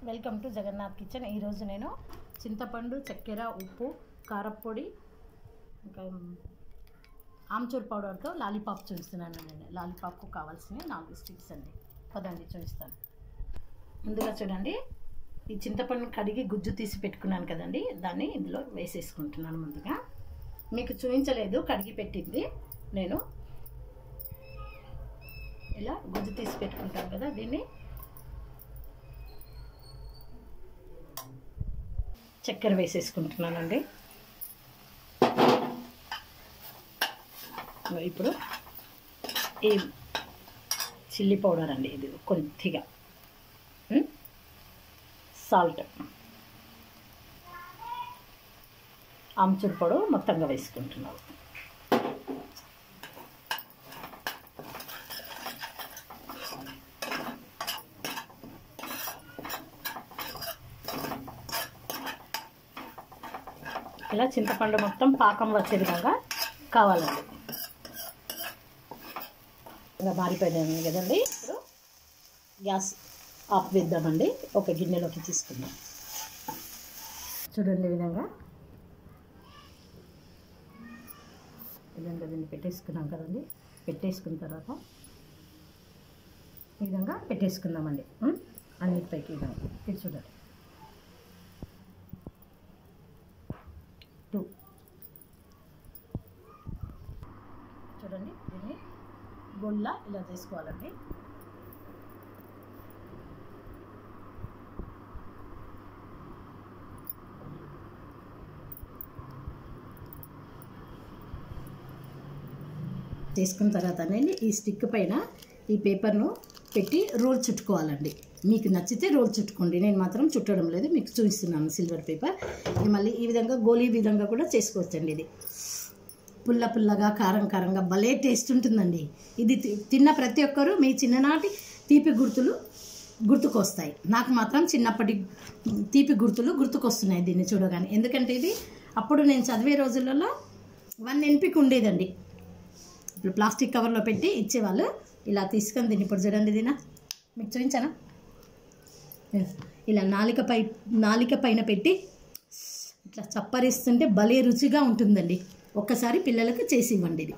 Welcome to Jagannadh kitchen. ఈరోజు నేను చింతపండు, చక్కెర, ఉప్పు, కారప్పొడి, ఇంకా ఆమ్చూర్ పౌడర్తో లాలీపాప్ చూపిస్తున్నాను. నేను లాలీపాప్కు కావాల్సినవి 4 స్టిక్స్ అండి. పదండి చూపిస్తాను. ముందుగా చూడండి, ఈ చింతపండు కడిగి గుజ్జు తీసి పెట్టుకున్నాను కదండి, దాన్ని ఇందులో వేసేసుకుంటున్నాను. ముందుగా మీకు చూపించలేదు కడిగి పెట్టింది, నేను ఇలా గుజ్జు తీసి పెట్టుకుంటాను కదా, దీన్ని చక్కెర వేసేసుకుంటున్నానండి. ఇప్పుడు ఈ చిల్లీ పౌడర్ అండి, ఇది కొద్దిగా సాల్ట్, ఆమ్చూర్ పౌడర్ మొత్తంగా వేసుకుంటున్నాను. ఇలా చింతపండు మొత్తం పాకం వచ్చే విధంగా కావాలండి. ఇలా మారిపోయింది కదండి. ఇప్పుడు గ్యాస్ ఆఫ్ వేద్దామండి. ఒక గిన్నెలోకి తీసుకుందాం. చూడండి, ఈ విధంగా దీన్ని పెట్టేసుకున్నాం కదండి. పెట్టేసుకున్న తర్వాత ఈ విధంగా పెట్టేసుకుందామండి. అన్నిటిపైకి విధంగా ఇది చూడండి. 2 చూడండి, దీన్ని గొల్ల ఇలా చేసుకోవాలండి. చేసుకున్న తర్వాత ఈ స్టిక్ పైన ఈ పేపర్ను పెట్టి రోల్ చుట్టుకోవాలండి. మీకు నచ్చితే రోల్ చుట్టుకోండి, నేను మాత్రం చుట్టడం లేదు, మీకు చూపిస్తున్నాను. సిల్వర్ పేపర్ మళ్ళీ ఈ విధంగా గోలీ విధంగా కూడా చేసుకోవచ్చండి. ఇది పుల్ల పుల్లగా, కారం కారంగా భలే టేస్ట్ ఉంటుందండి. ఇది తిన్న ప్రతి ఒక్కరూ మీ చిన్ననాటి తీపి గుర్తులు గుర్తుకొస్తాయి. నాకు మాత్రం చిన్నప్పటి తీపి గుర్తులు గుర్తుకొస్తున్నాయి దీన్ని చూడగానే. ఎందుకంటే ఇది అప్పుడు నేను చదివే రోజులలో 1 NPకి ఉండేదండి. ఇప్పుడు ప్లాస్టిక్ కవర్లో పెట్టి ఇచ్చేవాళ్ళు. ఇలా తీసుకొని దీన్ని ఇప్పుడు చూడండి, దీనా మీకు చూపించానా, ఇలా నాలిక పైన పెట్టి ఇట్లా చప్పరిస్తుంటే భలే రుచిగా ఉంటుందండి. ఒక్కసారి పిల్లలకు చేసి ఇవ్వండి. ఇది